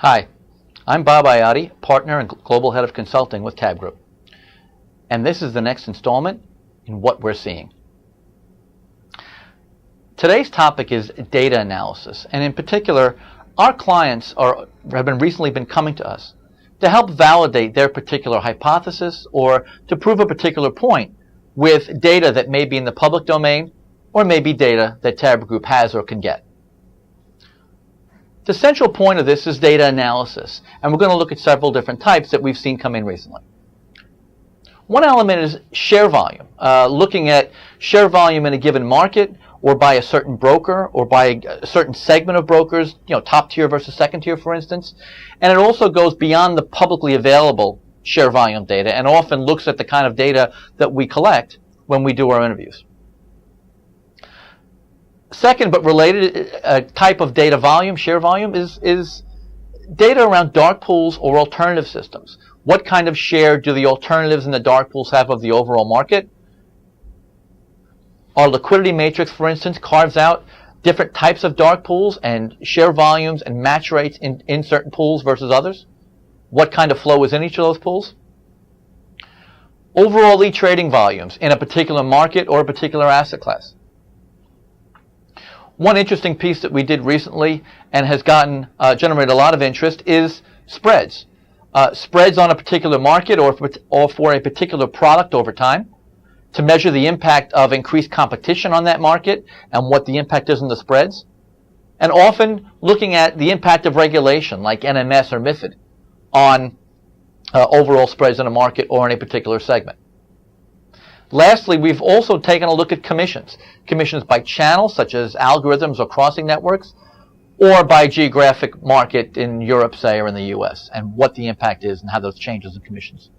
Hi, I'm Bob Iotti, Partner and Global Head of Consulting with TABB Group. And this is the next installment in What We're Seeing. Today's topic is data analysis, and in particular, our clients have recently been coming to us to help validate their particular hypothesis or to prove a particular point with data that may be in the public domain or may be data that TABB Group has or can get. The central point of this is data analysis, and we're going to look at several different types that we've seen come in recently. One element is share volume, looking at share volume in a given market or by a certain broker or by a certain segment of brokers, top tier versus second tier, for instance. And it also goes beyond the publicly available share volume data and often looks at the kind of data that we collect when we do our interviews. Second, but related type of data volume, share volume, is data around dark pools or alternative systems. What kind of share do the alternatives in the dark pools have of the overall market? Our liquidity matrix, for instance, carves out different types of dark pools and share volumes and match rates in certain pools versus others. What kind of flow is in each of those pools? Overall e-trading volumes in a particular market or a particular asset class. One interesting piece that we did recently and has generated a lot of interest is spreads. Spreads on a particular market or for a particular product over time to measure the impact of increased competition on that market and what the impact is on the spreads. And often looking at the impact of regulation like NMS or MiFID on overall spreads in a market or in a particular segment. Lastly, we've also taken a look at commissions. Commissions by channel, such as algorithms or crossing networks, or by geographic market in Europe, say, or in the US, and what the impact is and how those changes in commissions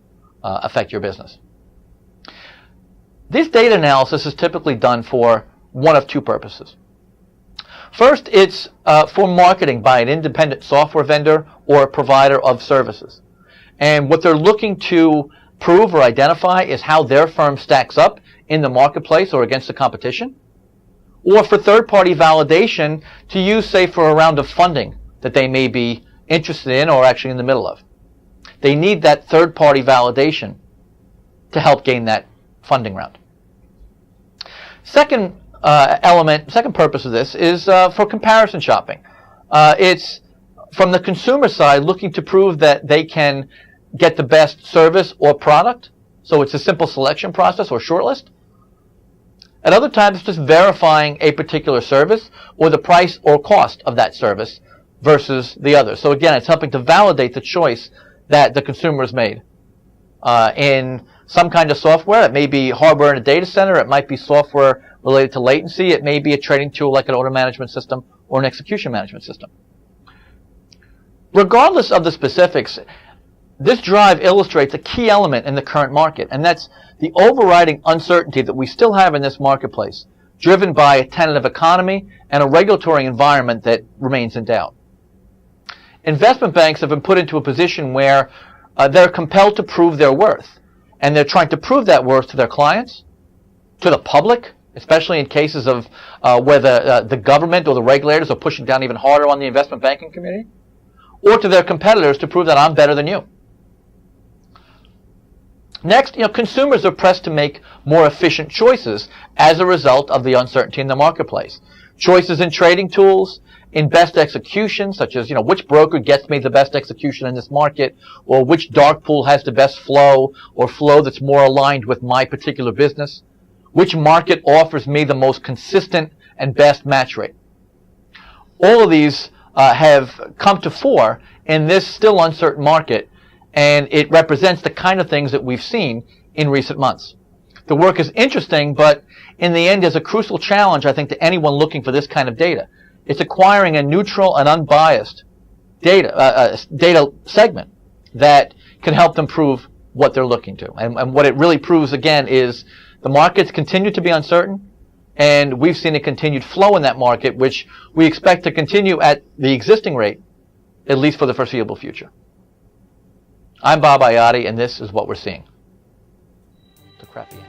affect your business. This data analysis is typically done for one of two purposes. First, it's for marketing by an independent software vendor or a provider of services. And what they're looking to prove or identify is how their firm stacks up in the marketplace or against the competition, or for third-party validation to use, say, for a round of funding that they may be interested in or actually in the middle of. They need that third-party validation to help gain that funding round. Second purpose of this is for comparison shopping. It's from the consumer side looking to prove that they can get the best service or product. So it's a simple selection process or shortlist. At other times, it's just verifying a particular service or the price or cost of that service versus the other. So again, it's helping to validate the choice that the consumer has made in some kind of software. It may be hardware in a data center. It might be software related to latency. It may be a trading tool like an order management system or an execution management system. Regardless of the specifics, this drive illustrates a key element in the current market, and that's the overriding uncertainty that we still have in this marketplace, driven by a tentative economy and a regulatory environment that remains in doubt. Investment banks have been put into a position where they're compelled to prove their worth, and they're trying to prove that worth to their clients, to the public, especially in cases of where the government or the regulators are pushing down even harder on the investment banking community, or to their competitors to prove that I'm better than you. Next, consumers are pressed to make more efficient choices as a result of the uncertainty in the marketplace. Choices in trading tools, in best execution, such as, which broker gets me the best execution in this market, or which dark pool has the best flow, or flow that's more aligned with my particular business, which market offers me the most consistent and best match rate. All of these have come to fore in this still uncertain market, and it represents the kind of things that we've seen in recent months. The work is interesting, but in the end is a crucial challenge, I think, to anyone looking for this kind of data. It's acquiring a neutral and unbiased data segment that can help them prove what they're looking to. And what it really proves, again, is the markets continue to be uncertain, and we've seen a continued flow in that market, which we expect to continue at the existing rate, at least for the foreseeable future. I'm Bob Iotti, and this is What We're Seeing. The crappy end.